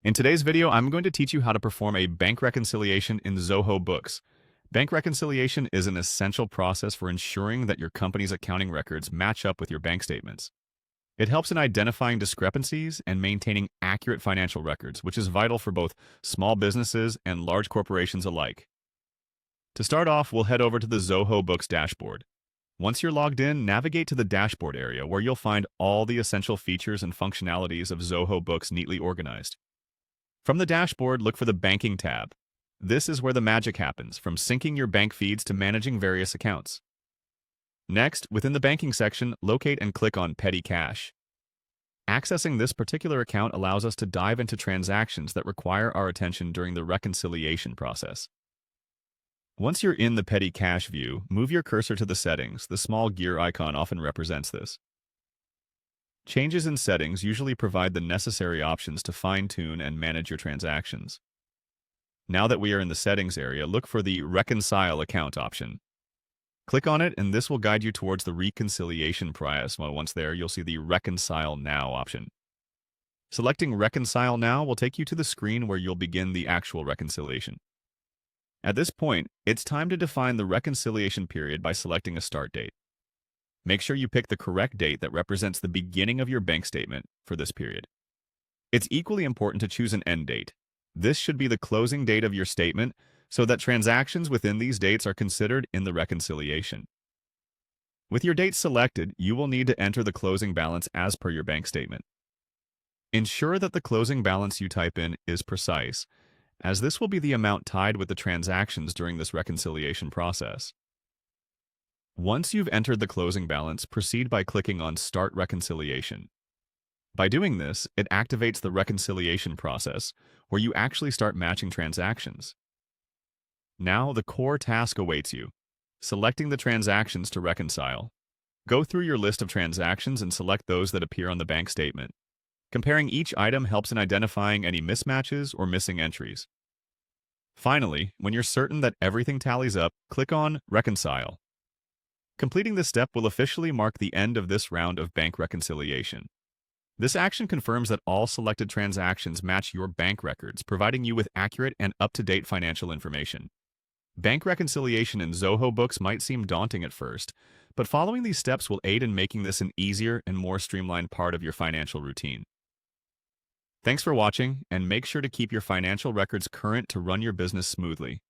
In today's video, I'm going to teach you how to perform a bank reconciliation in Zoho Books. Bank reconciliation is an essential process for ensuring that your company's accounting records match up with your bank statements. It helps in identifying discrepancies and maintaining accurate financial records, which is vital for both small businesses and large corporations alike. To start off, we'll head over to the Zoho Books dashboard. Once you're logged in, navigate to the dashboard area where you'll find all the essential features and functionalities of Zoho Books neatly organized. From the dashboard, look for the Banking tab. This is where the magic happens, from syncing your bank feeds to managing various accounts. Next, within the Banking section, locate and click on Petty Cash. Accessing this particular account allows us to dive into transactions that require our attention during the reconciliation process. Once you're in the Petty Cash view, move your cursor to the settings. The small gear icon often represents this. Changes in settings usually provide the necessary options to fine-tune and manage your transactions. Now that we are in the settings area, look for the Reconcile account option. Click on it, and this will guide you towards the reconciliation process. Once there, you'll see the Reconcile Now option. Selecting Reconcile Now will take you to the screen where you'll begin the actual reconciliation. At this point, it's time to define the reconciliation period by selecting a start date. Make sure you pick the correct date that represents the beginning of your bank statement for this period. It's equally important to choose an end date. This should be the closing date of your statement so that transactions within these dates are considered in the reconciliation. With your date selected, you will need to enter the closing balance as per your bank statement. Ensure that the closing balance you type in is precise, as this will be the amount tied with the transactions during this reconciliation process. Once you've entered the closing balance, proceed by clicking on Start Reconciliation. By doing this, it activates the reconciliation process, where you actually start matching transactions. Now, the core task awaits you, selecting the transactions to reconcile. Go through your list of transactions and select those that appear on the bank statement. Comparing each item helps in identifying any mismatches or missing entries. Finally, when you're certain that everything tallies up, click on Reconcile. Completing this step will officially mark the end of this round of bank reconciliation. This action confirms that all selected transactions match your bank records, providing you with accurate and up-to-date financial information. Bank reconciliation in Zoho Books might seem daunting at first, but following these steps will aid in making this an easier and more streamlined part of your financial routine. Thanks for watching, and make sure to keep your financial records current to run your business smoothly.